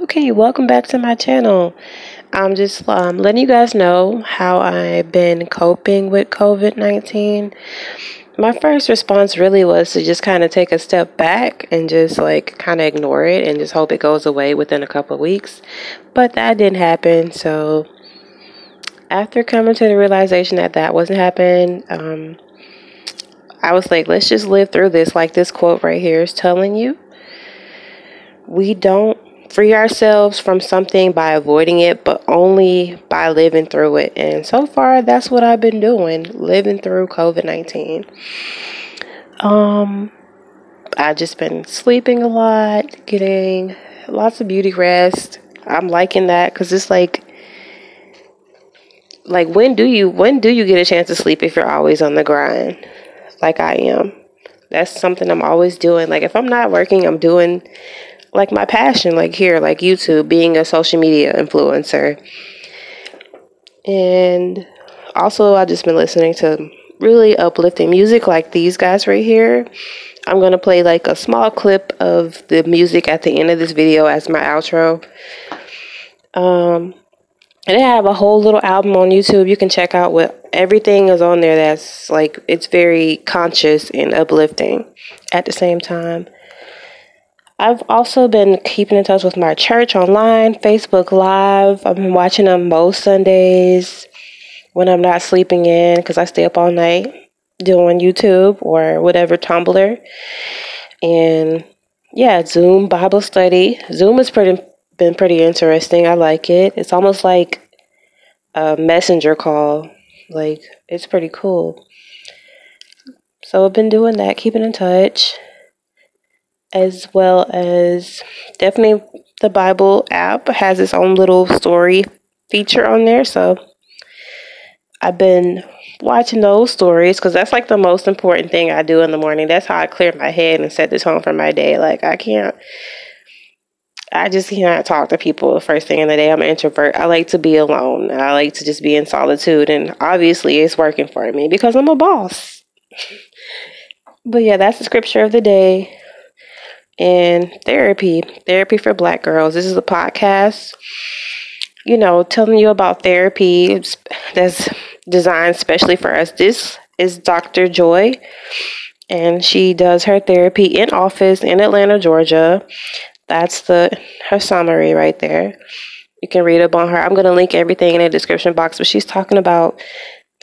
Okay, welcome back to my channel. I'm just letting you guys know how I've been coping with COVID-19. My first response really was to just kind of take a step back and just like kind of ignore it and just hope it goes away within a couple of weeks. But that didn't happen. So after coming to the realization that that wasn't happening, I was like, let's just live through this. Like this quote right here is telling you, we don't free ourselves from something by avoiding it, but only by living through it. And so far, that's what I've been doing, living through COVID-19. I've just been sleeping a lot, getting lots of beauty rest. I'm liking that because it's like when do you get a chance to sleep if you're always on the grind like I am? That's something I'm always doing. Like if I'm not working, I'm doing like my passion, like here, like YouTube, being a social media influencer. And also I've just been listening to really uplifting music like these guys right here. I'm going to play like a small clip of the music at the end of this video as my outro. And I have a whole little album on YouTube you can check out what everything is on there that's like, it's very conscious and uplifting at the same time. I've also been keeping in touch with my church online, Facebook Live. I've been watching them most Sundays when I'm not sleeping in because I stay up all night doing YouTube or whatever, Tumblr. And yeah, Zoom Bible study. Zoom has been pretty interesting. I like it. It's almost like a messenger call. Like, it's pretty cool. So I've been doing that, keeping in touch. As well as definitely the Bible app has its own little story feature on there. So I've been watching those stories because that's like the most important thing I do in the morning. That's how I clear my head and set the tone for my day. Like I just cannot talk to people the first thing in the day. I'm an introvert. I like to be alone. I like to just be in solitude. And obviously it's working for me because I'm a boss. But yeah, that's the scripture of the day. And therapy for Black girls. This is a podcast, you know, telling you about therapy that's designed especially for us. This is Dr. Joy, and she does her therapy in office in Atlanta, Georgia. That's her summary right there. You can read up on her. I'm going to link everything in the description box, but she's talking about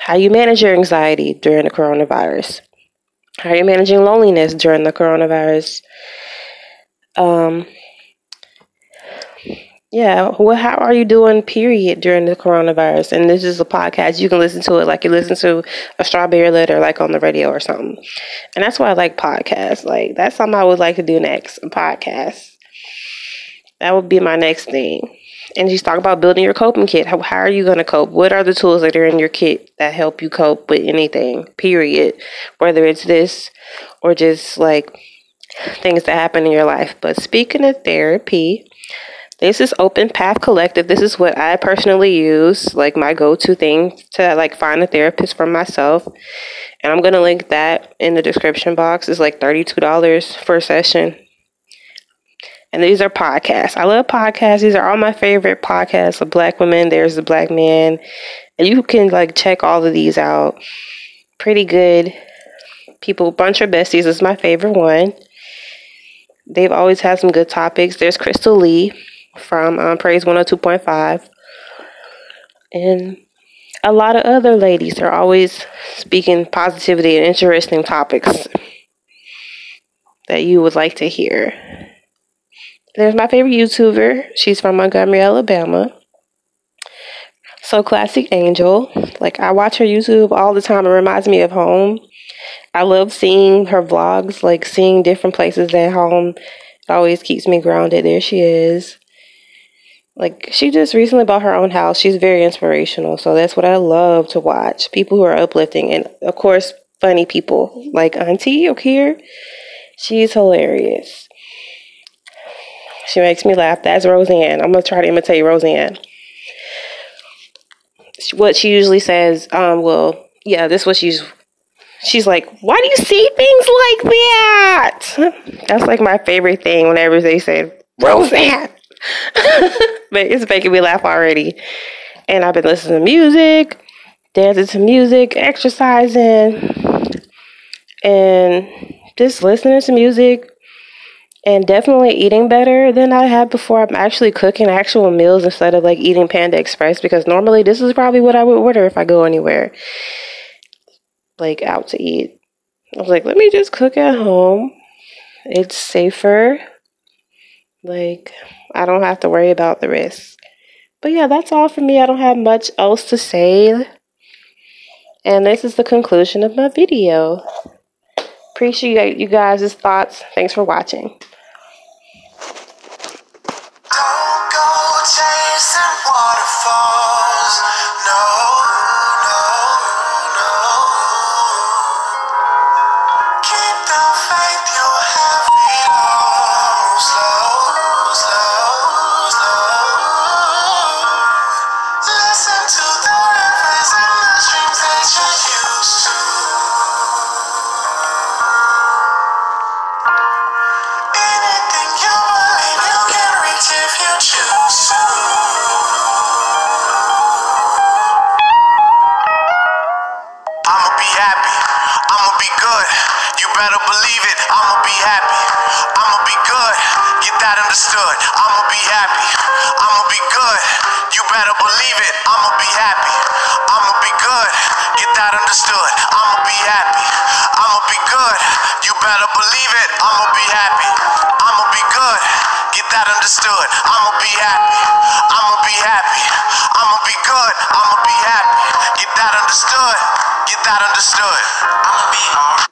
how you manage your anxiety during the coronavirus, how you're managing loneliness during the coronavirus. Yeah, well, how are you doing, period, during the coronavirus? And this is a podcast. You can listen to it like you listen to a Strawberry Letter, like on the radio or something. And that's why I like podcasts. Like, that's something I would like to do next, a podcast. That would be my next thing. And just talk about building your coping kit. How are you going to cope? What are the tools that are in your kit that help you cope with anything, period? Whether it's this or just like things that happen in your life. But speaking of therapy, this is Open Path Collective. This is what I personally use, like my go-to thing to like find a therapist for myself. And I'm going to link that in the description box. It's like $32 for a session. And these are podcasts. I love podcasts. These are all my favorite podcasts of Black women. There's the Black Man. And you can like check all of these out. Pretty good people. Bunch of Besties is my favorite one. They've always had some good topics. There's Crystal Lee from Praise 102.5. And a lot of other ladies are always speaking positivity and interesting topics that you would like to hear. There's my favorite YouTuber. She's from Montgomery, Alabama. So Classic Angel. Like, I watch her YouTube all the time. It reminds me of home. I love seeing her vlogs, like seeing different places at home. It always keeps me grounded. There she is. Like, she just recently bought her own house. She's very inspirational. So that's what I love to watch. People who are uplifting. And, of course, funny people. Like Auntie up here. She's hilarious. She makes me laugh. That's Roseanne. I'm going to try to imitate Roseanne. What she usually says, this is what she's... she's like, why do you see things like that? That's like my favorite thing whenever they say Roseanne. But it's making me laugh already. And I've been listening to music, dancing to music, exercising, and just listening to music, and definitely eating better than I had before. I'm actually cooking actual meals instead of like eating Panda Express, because normally this is probably what I would order if I go anywhere, like out to eat. I was like, let me just cook at home. It's safer. Like, I don't have to worry about the risk. But yeah, that's all for me. I don't have much else to say. And this is the conclusion of my video. Appreciate you guys' thoughts. Thanks for watching. Don't go chasing waterfalls. No, no, no. Keep the faith, you'll have it all. Slow, slow, slow. Listen to the rivers and the streams that you're used to. Anything you believe you can reach if you choose to. I'ma be happy, I'ma be good. You better believe it, I'ma be happy. I'ma be good, get that understood. I'ma be happy, I'ma be good. You better believe it, I'ma be happy. I'ma be good, get that understood. I'ma be happy, I'ma be good. You better believe it, I'ma be happy. I'ma be good, get that understood. I'ma be happy, I'ma be happy. I'ma be good, I'ma be happy. Get that understood, get that understood. I'ma be alright.